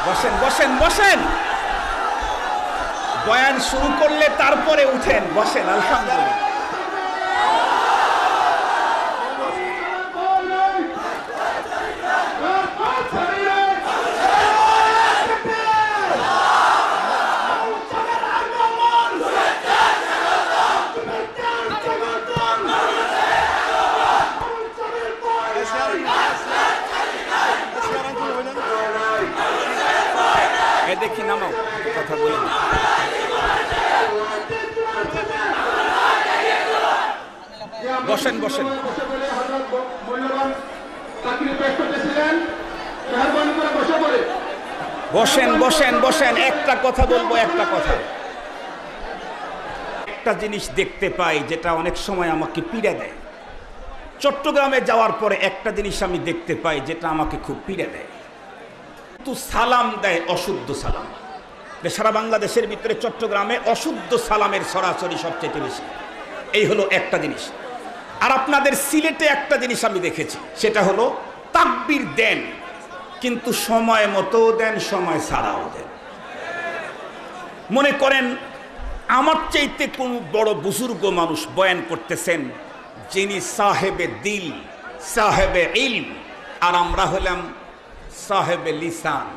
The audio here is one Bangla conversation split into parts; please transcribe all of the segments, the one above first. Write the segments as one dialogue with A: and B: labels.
A: বসেন বসেন বসেন, বয়ান শুরু করলে তারপরে উঠেন, বসেন। আলহামদুলিল্লাহ। দেখি নামাও, কথা বলি না। বসেন বসেন বসেন বসেন বসেন, একটা কথা বলবো, একটা কথা। একটা জিনিস দেখতে পাই যেটা অনেক সময় আমাকে পীড়া দেয়। চট্টগ্রামে যাওয়ার পরে একটা জিনিস আমি দেখতে পাই যেটা আমাকে খুব পীড়া দেয়। কিন্তু সালাম দেয় অশুদ্ধ সালাম। সারা বাংলাদেশের ভিতরে চট্টগ্রামে অশুদ্ধ সালামের সরাসরি সবচেয়ে বেশি। এই হলো একটা জিনিস। আর আপনাদের সিলেটে একটা জিনিস আমি দেখেছি, সেটা হলো তাকবীর দেন কিন্তু সময় মতো দেন, সময় ছাড়াও দেন। মনে করেন আমার চাইতে কোন বড় বুজুর্গ মানুষ বয়ান করতেছেন, যিনি সাহেবে দিল, সাহেবে ইলম, আর আমরা হলাম সাহেবে লিসান।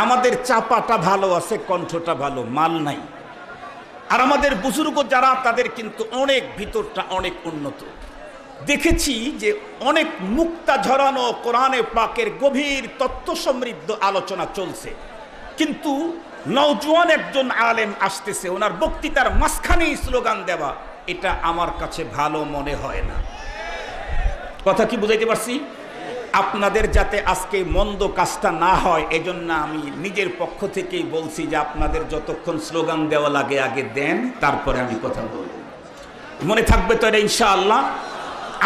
A: আমাদের চাপাটা ভালো আছে, কণ্ঠটা ভালো, মাল নাই। আর আমাদের বুজুর্গ যারা, তাদের কিন্তু অনেক ভিতরটা অনেক উন্নত। দেখেছি যে অনেক মুক্তা ঝরানো কোরআনে পাকের গভীর তত্ত্ব সমৃদ্ধ আলোচনা চলছে, কিন্তু নওজোয়ান একজন আলেম আসতেছে, ওনার বক্তৃতার মাঝখানেই স্লোগান দেওয়া, এটা আমার কাছে ভালো মনে হয় না। কথা কি বুঝাইতে পারছি? আপনাদের যাতে আজকে মন্দ কাজটা না হয়, এজন্য আমি নিজের পক্ষ থেকেই বলছি যে আপনাদের যতক্ষণ স্লোগান দেওয়া লাগে আগে দেন, তারপরে আমি কথা বলব। মনে থাকবে তো এটা ইনশাআল্লাহ?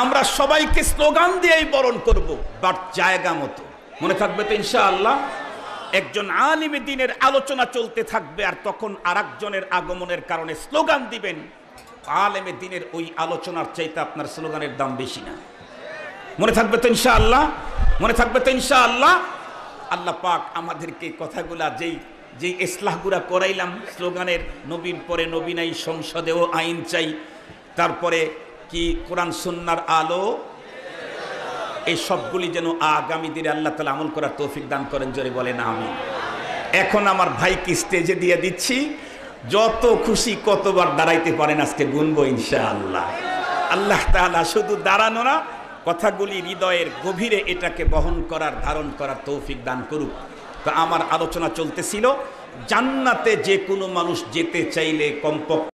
A: আমরা সবাইকে স্লোগান দিয়েই বরণ করব, বাট জায়গা মতো। মনে থাকবে তো ইনশাআল্লাহ? একজন আলিমে দ্বীনের আলোচনা চলতে থাকবে, আর তখন আরেকজনের আগমনের কারণে স্লোগান দিবেন, আলেমে দ্বীনের ওই আলোচনার চাইতে আপনার স্লোগানের দাম বেশি না। মনে থাকবে তো ইনশাআল্লাহ? মনে থাকবে তো ইনশাআল্লাহ? আল্লাহ পাক আমাদেরকে কথাগুলা যেই ইসলাহগুলা করাইলাম, স্লোগানের নবীর পরে নবী নাই, সংসদেও আইন চাই, তারপরে কি কোরআন সুন্নাহর আলো, এই সবগুলি যেন আগামী দিনে আল্লাহ তাআলা আমল করার তৌফিক দান করেন। জোরে বলেন আমিন। এখন আমার ভাইকে স্টেজে দিয়ে দিচ্ছি, যত খুশি কতবার দাঁড়াইতে পারেন আজকে গুনবো ইনশাআল্লাহ। আল্লাহ তাআলা শুধু দাঁড়ানো না, কথাগুলি হৃদয়ের গভীরে এটাকে বহন করার, ধারণ করার তৌফিক দান করুক। তো আমার আলোচনা চলতেছিল, জান্নাতে যে কোনো মানুষ যেতে চাইলে কমপক্ষে